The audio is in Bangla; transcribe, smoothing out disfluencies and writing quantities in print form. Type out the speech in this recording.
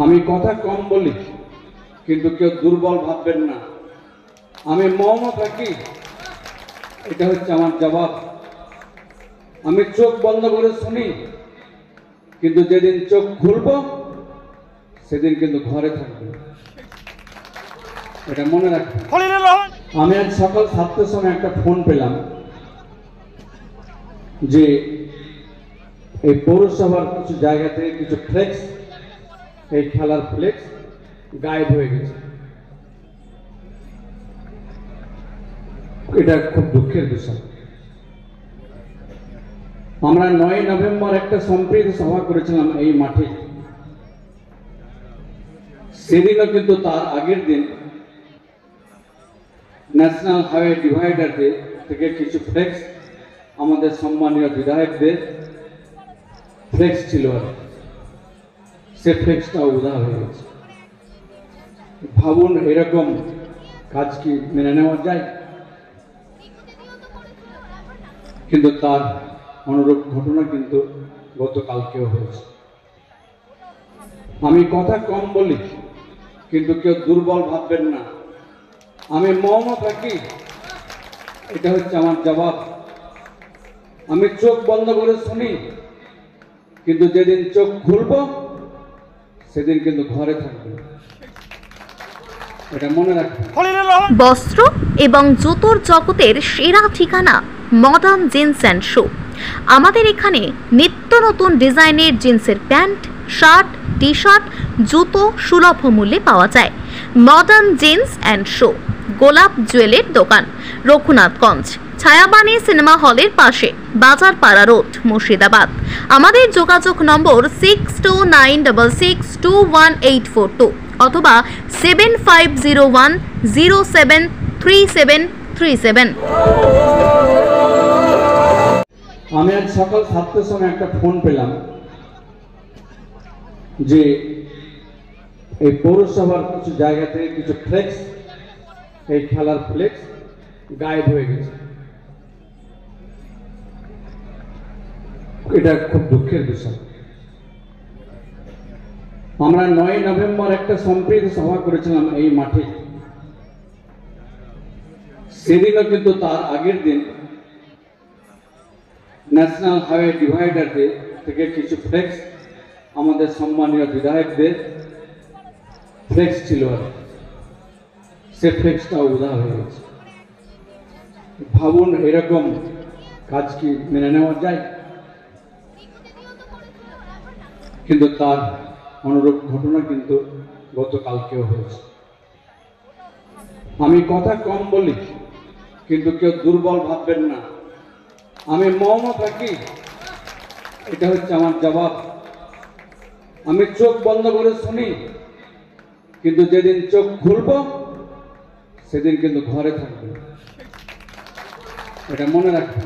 আমি কথা কম বলি, কিন্তু কেউ দুর্বল ভাববেন না। আমি মৌন থাকি, এটা হচ্ছে আমার জবাব। আমি চোখ বন্ধ করে শুনি, কিন্তু যেদিন চোখ খুলব সেদিন কিন্তু ঘরে থাকবে, এটা মনে রাখবেন। আমি আজ সকাল 7টার সময় একটা ফোন পেলাম যে এই পৌরসভার কিছু জায়গা থেকে কিছু ফ্লেক্স, এই খেলার ফ্লেক্স গায়েব হয়ে গেছে। এটা খুব দুঃখের বিষয়। আমরা 9 নভেম্বর একটা সম্প্রীতি সভা করেছিলাম এই মাঠে। সেদিনও কিন্তু তার আগের দিন ন্যাশনাল হাইওয়ে ডিভাইডার থেকে কিছু ফ্লেক্স আমাদের সম্মানীয় বিধায়কদের ফ্লেক্স ছিল, সে ফ্লেক্সটা উধাও হয়ে গেছে। ভাবুন, এরকম কাজ কি মেনে নেওয়া যায়? কিন্তু তার অনুরূপ ঘটনা কিন্তু গতকালকেও হয়েছে। আমি কথা কম বলি, কিন্তু কেউ দুর্বল ভাববেন না। আমি মৌন থাকি, এটা হচ্ছে আমার জবাব। আমি চোখ বন্ধ করে শুনি, কিন্তু যেদিন চোখ খুলব সেদিন কিন্তু ঘরে থাকবে, এটা মনে রাখবেন। বস্ত্র এবং জুতোর জগতের সেরা ঠিকানা মডার্ন জিন্স অ্যান্ড শু। আমাদের এখানে নিত্য নতুন ডিজাইনের জিন্সের প্যান্ট, শার্ট, টি শার্ট, জুতো সুলভ মূল্যে পাওয়া যায়। মডার্ন জিন্স অ্যান্ড শু, গোলাপ জুয়েলের দোকান, রঘুনাথগঞ্জ, ছায়াবাণী সিনেমা হলের পাশে, বাজার পাড়া রোড, মুর্শিদাবাদ। আমাদের যোগাযোগ নম্বর 6296621842 অথবা 7501073737। আমি আজ সকাল 7টার সময় একটা ফোন পেলাম যে এই পৌরসভার কিছু জায়গা থেকে কিছু ফ্লেক্স, এই খেলার ফ্লেক্স গায়েব হয়ে গেছে। এটা খুব দুঃখের বিষয়। আমরা 9 নভেম্বর একটা সম্প্রীতি সভা করেছিলাম এই মাঠে। সেদিনও কিন্তু তার আগের দিন ন্যাশনাল হাইওয়ে ডিভাইডার থেকে কিছু ফ্লেক্স আমাদের সম্মানীয় বিধায়কদের ফ্লেক্স ছিল, সে ফ্লেক্সটা উধাও হয়ে গেছে। ভাবুন, এরকম কাজ কি মেনে নেওয়া যায়? কিন্তু তার অনুরূপ ঘটনা কিন্তু গতকালকেও হয়েছে। আমি কথা কম বলি, কিন্তু কেউ দুর্বল ভাববেন না। আমি মৌন থাকি, এটা হচ্ছে আমার জবাব। আমি চোখ বন্ধ করে শুনি, কিন্তু যেদিন চোখ খুলব সেদিন কিন্তু ঘরে থাকবে, এটা মনে রাখবেন।